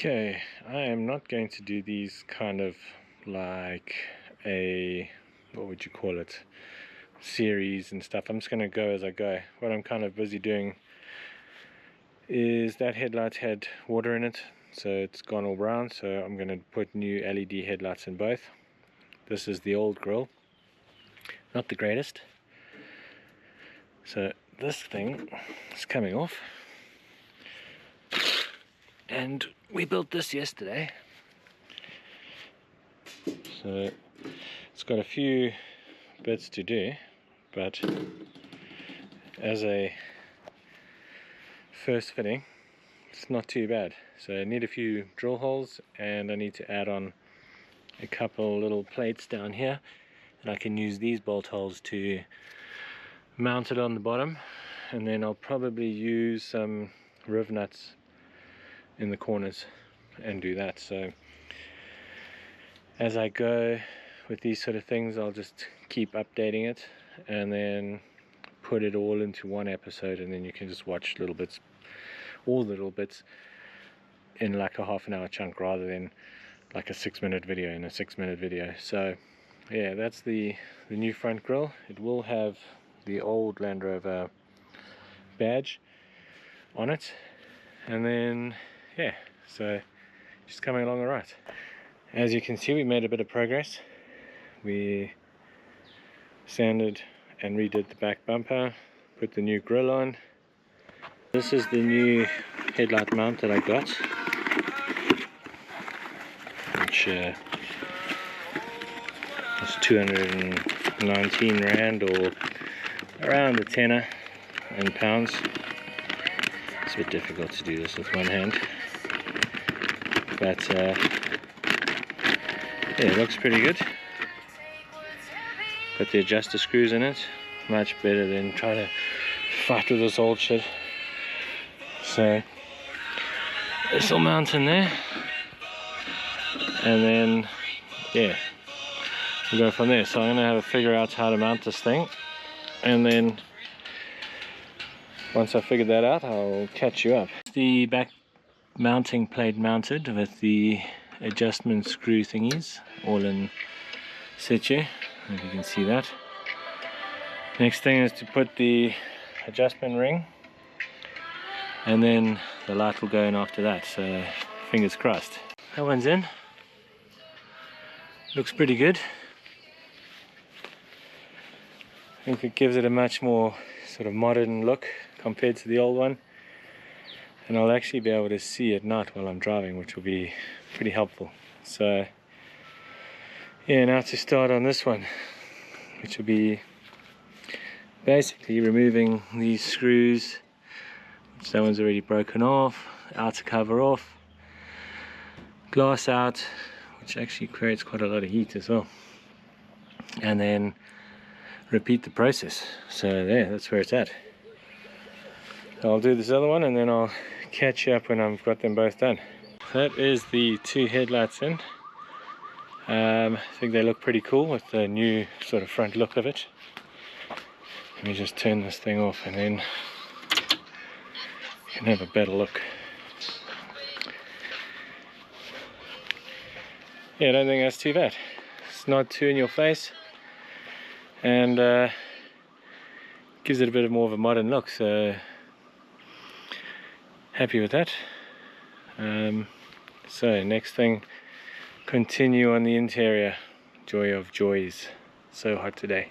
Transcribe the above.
Okay, I am not going to do these kind of like a, what would you call it, series and stuff. I'm just going to go as I go. What I'm kind of busy doing is that headlight had water in it, so it's gone all brown, so I'm going to put new LED headlights in both. This is the old grill, not the greatest. So this thing is coming off, and we built this yesterday. So it's got a few bits to do, but as a first fitting it's not too bad. So I need a few drill holes, and I need to add on a couple little plates down here, and I can use these bolt holes to mount it on the bottom, and then I'll probably use some riv nuts in the corners and do that. So as I go with these sort of things, I'll just keep updating it and then put it all into one episode, and then you can just watch little bits, all the little bits, in like a half-an-hour chunk rather than like a 6-minute video in a 6-minute video. So yeah, that's the new front grille. It will have the old Land Rover badge on it, and then yeah, so just coming along all right. As you can see, we made a bit of progress. We sanded and redid the back bumper, put the new grille on. This is the new headlight mount that I got, which is 219 Rand, or around a tenner in pounds. It's a bit difficult to do this with one hand, but yeah, it looks pretty good. Got the adjuster screws in it, much better than trying to fight with this old shit. So this will mount in there, and then yeah, we'll go from there. So I'm going to have to figure out how to mount this thing, and then once I figured that out, I'll catch you up. The back mounting plate mounted with the adjustment screw thingies all in situ, if you can see that. Next thing is to put the adjustment ring, and then the light will go in after that, so fingers crossed. That one's in. Looks pretty good. I think it gives it a much more sort of modern look compared to the old one, and I'll actually be able to see at night while I'm driving, which will be pretty helpful. So yeah, now to start on this one, which will be basically removing these screws, which that one's already broken off, outer cover off, glass out, which actually creates quite a lot of heat as well, and then repeat the process. So there, that's where it's at. So I'll do this other one, and then I'll catch you up when I've got them both done. That is the two headlights in. I think they look pretty cool with the new sort of front look of it. Let me just turn this thing off, and then you can have a better look. Yeah, I don't think that's too bad. It's not too in your face, and gives it a bit more of a modern look, so happy with that. So next thing, continue on the interior. Joy of joys. So hot today.